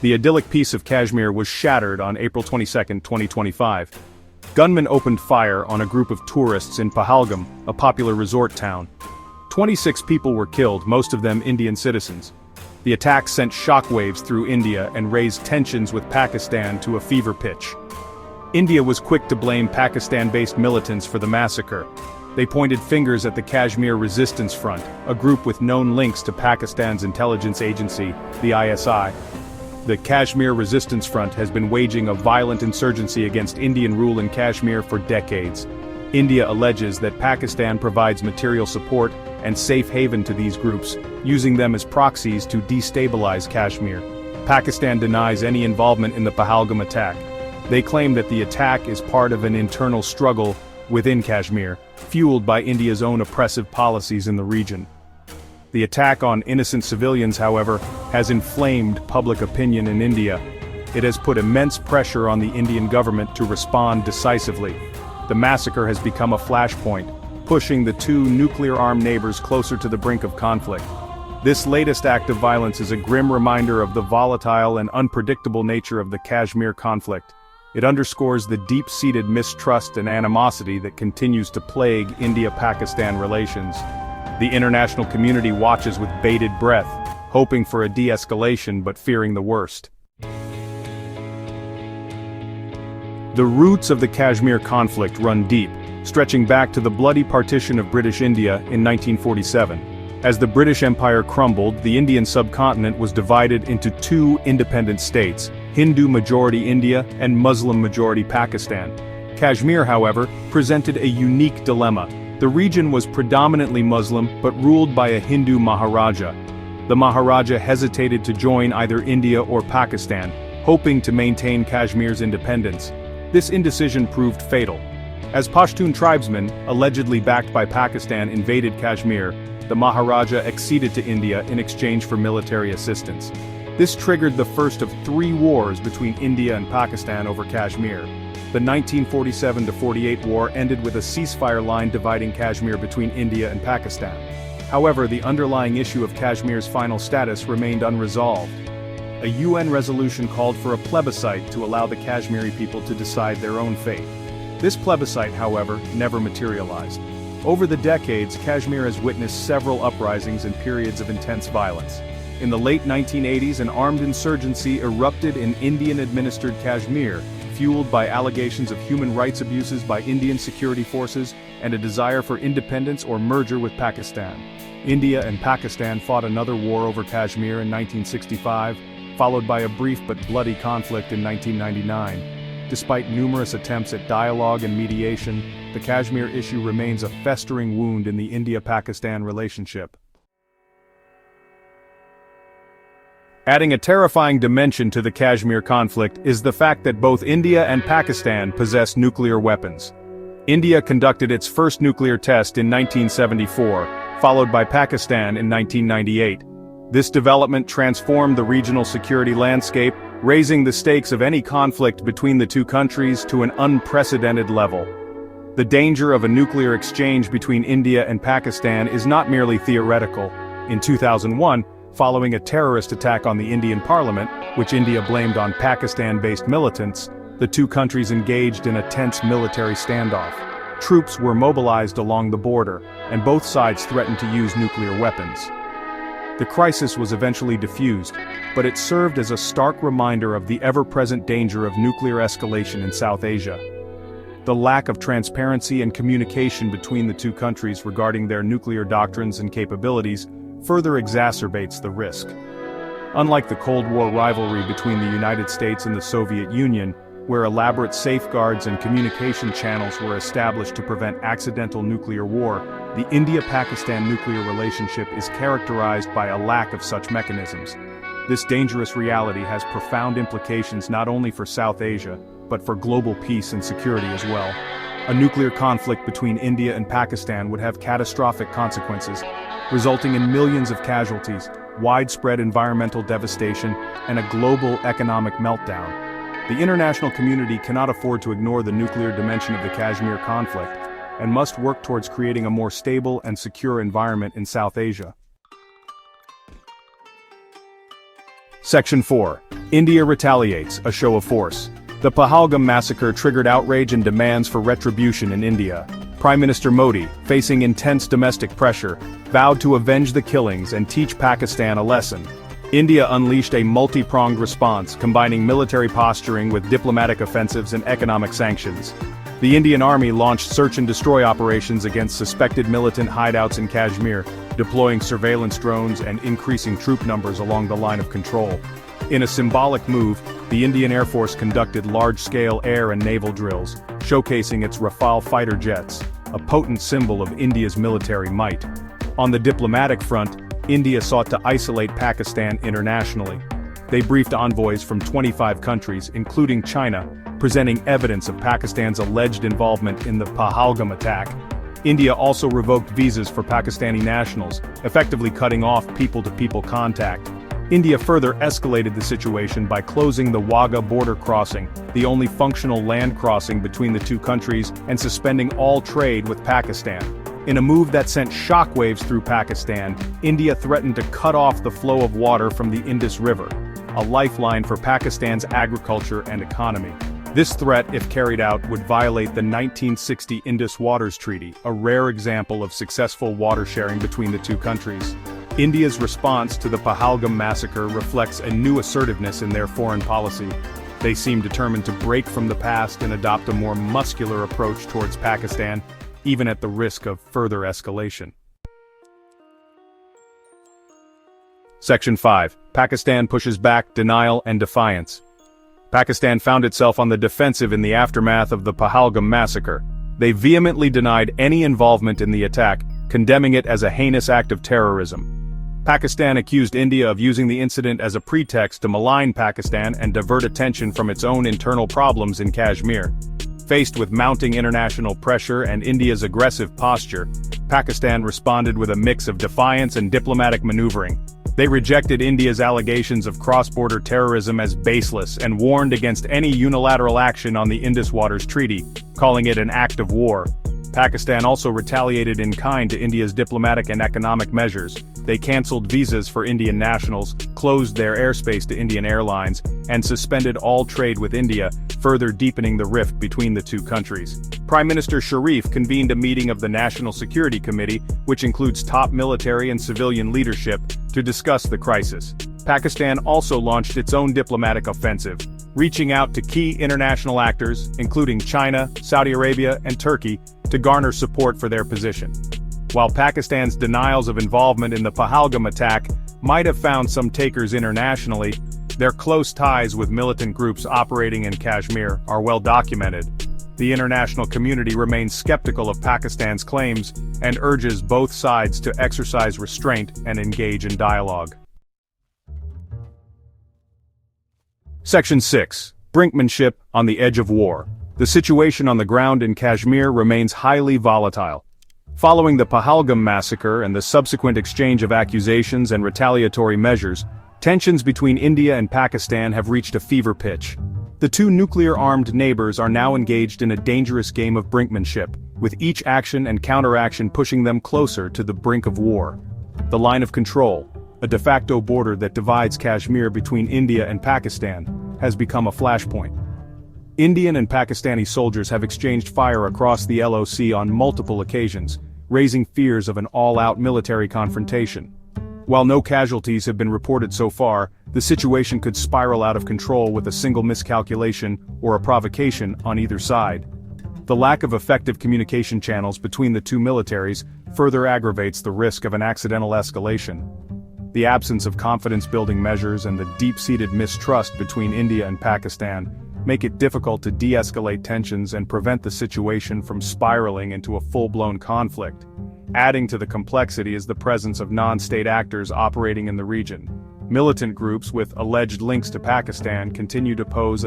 The idyllic peace of Kashmir was shattered on April 22, 2025. Gunmen opened fire on a group of tourists in Pahalgam, a popular resort town. 26 people were killed, most of them Indian citizens. The attack sent shockwaves through India and raised tensions with Pakistan to a fever pitch. India was quick to blame Pakistan-based militants for the massacre. They pointed fingers at the Kashmir Resistance Front, a group with known links to Pakistan's intelligence agency, the ISI. The Kashmir Resistance Front has been waging a violent insurgency against Indian rule in Kashmir for decades. India alleges that Pakistan provides material support and safe haven to these groups, using them as proxies to destabilize Kashmir. Pakistan denies any involvement in the Pahalgam attack. They claim that the attack is part of an internal struggle within Kashmir, fueled by India's own oppressive policies in the region. The attack on innocent civilians, however, has inflamed public opinion in India. It has put immense pressure on the Indian government to respond decisively. The massacre has become a flashpoint, pushing the two nuclear-armed neighbors closer to the brink of conflict. This latest act of violence is a grim reminder of the volatile and unpredictable nature of the Kashmir conflict. It underscores the deep-seated mistrust and animosity that continues to plague India-Pakistan relations. The international community watches with bated breath, hoping for a de-escalation but fearing the worst. The roots of the Kashmir conflict run deep, stretching back to the bloody partition of British India in 1947. As the British Empire crumbled, the Indian subcontinent was divided into two independent states, Hindu-majority India and Muslim-majority Pakistan. Kashmir, however, presented a unique dilemma. The region was predominantly Muslim but ruled by a Hindu Maharaja. The Maharaja hesitated to join either India or Pakistan, hoping to maintain Kashmir's independence. This indecision proved fatal. As Pashtun tribesmen, allegedly backed by Pakistan, invaded Kashmir, the Maharaja acceded to India in exchange for military assistance. This triggered the first of 3 wars between India and Pakistan over Kashmir. The 1947-48 war ended with a ceasefire line dividing Kashmir between India and Pakistan. However, the underlying issue of Kashmir's final status remained unresolved. A UN resolution called for a plebiscite to allow the Kashmiri people to decide their own fate. This plebiscite, however, never materialized. Over the decades, Kashmir has witnessed several uprisings and periods of intense violence. In the late 1980s, an armed insurgency erupted in Indian-administered Kashmir, fueled by allegations of human rights abuses by Indian security forces and a desire for independence or merger with Pakistan. India and Pakistan fought another war over Kashmir in 1965, followed by a brief but bloody conflict in 1999. Despite numerous attempts at dialogue and mediation, the Kashmir issue remains a festering wound in the India-Pakistan relationship. Adding a terrifying dimension to the Kashmir conflict is the fact that both India and Pakistan possess nuclear weapons. India conducted its first nuclear test in 1974, followed by Pakistan in 1998. This development transformed the regional security landscape, raising the stakes of any conflict between the two countries to an unprecedented level. The danger of a nuclear exchange between India and Pakistan is not merely theoretical. In 2001, following a terrorist attack on the Indian parliament, which India blamed on Pakistan-based militants, the two countries engaged in a tense military standoff. Troops were mobilized along the border, and both sides threatened to use nuclear weapons. The crisis was eventually diffused, but it served as a stark reminder of the ever-present danger of nuclear escalation in South Asia. The lack of transparency and communication between the two countries regarding their nuclear doctrines and capabilities further exacerbates the risk. Unlike the Cold War rivalry between the United States and the Soviet Union, where elaborate safeguards and communication channels were established to prevent accidental nuclear war, the India-Pakistan nuclear relationship is characterized by a lack of such mechanisms. This dangerous reality has profound implications not only for South Asia, but for global peace and security as well. A nuclear conflict between India and Pakistan would have catastrophic consequences, resulting in millions of casualties, widespread environmental devastation, and a global economic meltdown. The international community cannot afford to ignore the nuclear dimension of the Kashmir conflict, and must work towards creating a more stable and secure environment in South Asia. Section 4. India retaliates, a show of force. The Pahalgam massacre triggered outrage and demands for retribution in India. Prime Minister Modi, facing intense domestic pressure, vowed to avenge the killings and teach Pakistan a lesson. India unleashed a multi-pronged response, combining military posturing with diplomatic offensives and economic sanctions. The Indian Army launched search and destroy operations against suspected militant hideouts in Kashmir, deploying surveillance drones and increasing troop numbers along the line of control. In a symbolic move, the Indian Air Force conducted large-scale air and naval drills, showcasing its Rafale fighter jets, a potent symbol of India's military might. On the diplomatic front, India sought to isolate Pakistan internationally. They briefed envoys from 25 countries, including China, presenting evidence of Pakistan's alleged involvement in the Pahalgam attack. India also revoked visas for Pakistani nationals, effectively cutting off people-to-people contact. India further escalated the situation by closing the Wagah border crossing, the only functional land crossing between the two countries, and suspending all trade with Pakistan. In a move that sent shockwaves through Pakistan, India threatened to cut off the flow of water from the Indus River, a lifeline for Pakistan's agriculture and economy. This threat, if carried out, would violate the 1960 Indus Waters Treaty, a rare example of successful water sharing between the two countries. India's response to the Pahalgam massacre reflects a new assertiveness in their foreign policy. They seem determined to break from the past and adopt a more muscular approach towards Pakistan, even at the risk of further escalation. Section 5. Pakistan pushes back, denial and defiance. Pakistan found itself on the defensive in the aftermath of the Pahalgam massacre. They vehemently denied any involvement in the attack, condemning it as a heinous act of terrorism. Pakistan accused India of using the incident as a pretext to malign Pakistan and divert attention from its own internal problems in Kashmir. Faced with mounting international pressure and India's aggressive posture, Pakistan responded with a mix of defiance and diplomatic maneuvering. They rejected India's allegations of cross-border terrorism as baseless and warned against any unilateral action on the Indus Waters Treaty, calling it an act of war. Pakistan also retaliated in kind to India's diplomatic and economic measures. They cancelled visas for Indian nationals, closed their airspace to Indian airlines, and suspended all trade with India, further deepening the rift between the two countries. Prime Minister Sharif convened a meeting of the National Security Committee, which includes top military and civilian leadership, to discuss the crisis. Pakistan also launched its own diplomatic offensive, reaching out to key international actors, including China, Saudi Arabia, and Turkey, to garner support for their position. While Pakistan's denials of involvement in the Pahalgam attack might have found some takers internationally, their close ties with militant groups operating in Kashmir are well documented. The international community remains skeptical of Pakistan's claims and urges both sides to exercise restraint and engage in dialogue. Section 6. Brinkmanship on the edge of war. The situation on the ground in Kashmir remains highly volatile. Following the Pahalgam massacre and the subsequent exchange of accusations and retaliatory measures, tensions between India and Pakistan have reached a fever pitch. The two nuclear-armed neighbors are now engaged in a dangerous game of brinkmanship, with each action and counteraction pushing them closer to the brink of war. The line of control, a de facto border that divides Kashmir between India and Pakistan, has become a flashpoint. Indian and Pakistani soldiers have exchanged fire across the LOC on multiple occasions, raising fears of an all-out military confrontation. While no casualties have been reported so far, the situation could spiral out of control with a single miscalculation or a provocation on either side. The lack of effective communication channels between the two militaries further aggravates the risk of an accidental escalation. The absence of confidence-building measures and the deep-seated mistrust between India and Pakistan make it difficult to de-escalate tensions and prevent the situation from spiraling into a full-blown conflict. Adding to the complexity is the presence of non-state actors operating in the region. Militant groups with alleged links to Pakistan continue to pose